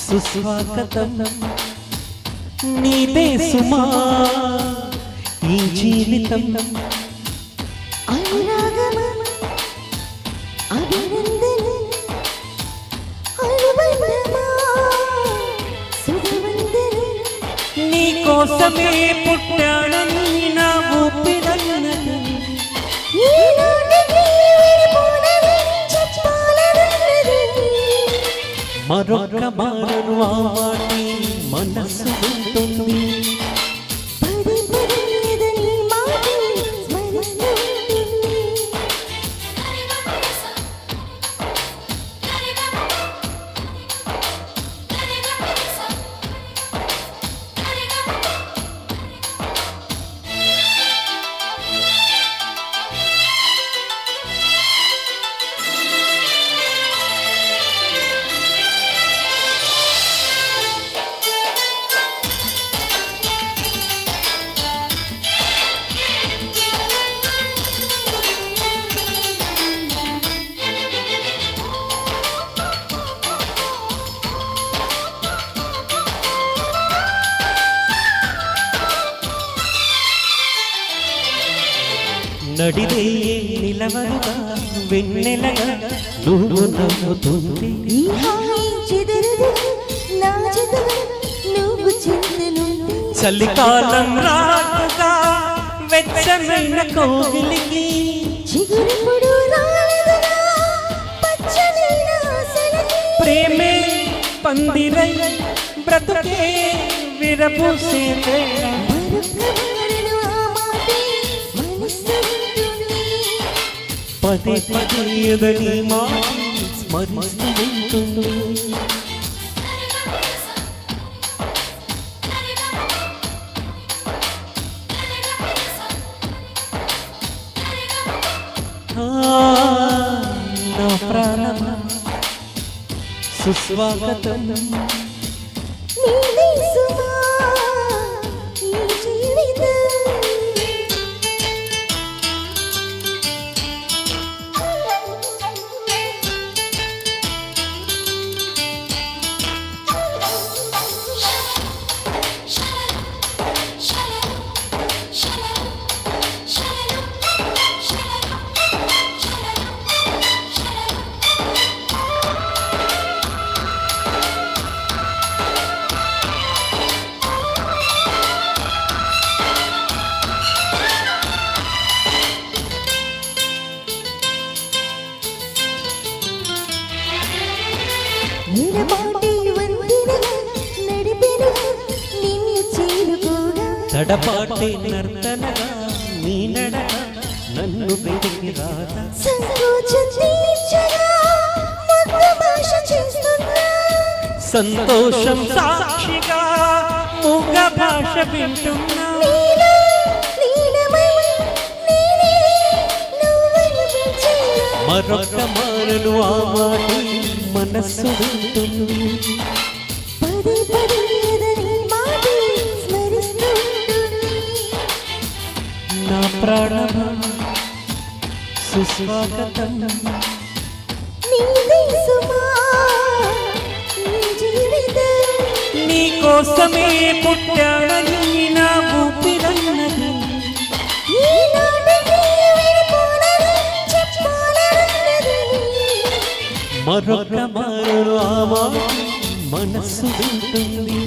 సుస్వాగతం నీదే సుమా ఈ జీవితం అనురాగమ అభినందన అనుబంధమా శుభవందన నీ కోసమే పుట్టానని నా ఊపిరన్నది మరొక మారను ఆ మాటి మనసు ఉంటుంది పది పదనేదని మాటి స్మరిస్తుంది నడిరే నిలవరుగా వెన్నెలగా నువ్వు నవ్వుతుంది ఈ హాయి చెదరదు నా జతగా నువ్వు చింతనుంది చలికాలం రాగా వెచ్చమైన కోగిలికి చిగురిపుడు రాలేదుగా పచ్చని ఆశలకి ప్రేమే పందిరై బ్రతుకే విరబూసే వేళ మరొక్క మారను ఆ మాటే మనసు వింటుంది పదే పదే ఎదని మాటి స్మరిస్తూ ఉంటుంది నా ప్రాణమా సుస్వాగతం నీవే సుమా ఈ జీవితం నిలబాటి వందినగా నడిపెనుగా నిన్ను చేరుకోగా తడపాటే నర్తనగా నీ నడక నన్ను వెతికి రాదా సంకోచం తీర్చగా ముద్దు భాష చేస్తున్నా సంతోషం సాక్షిగా మూగ భాష వింటున్నా నీలో లీనమై నేనే నువ్వనిపించేలా మరొక మారను ఆ మాటి మనస్సు వింటుంది పదే పదే ఎదని మాటే స్మరిస్తూ ఉంటుంది నా ప్రాణమా సుస్వాగతం నీవే సుమా ఈ జీవితం నీ కోసమే పుట్టానని నా ఊపిరన్నది ఈనాటికి విడిపోనని చెప్పాలన్నది మరొక మారు ఆ మాటి మనస్సు వింటుంది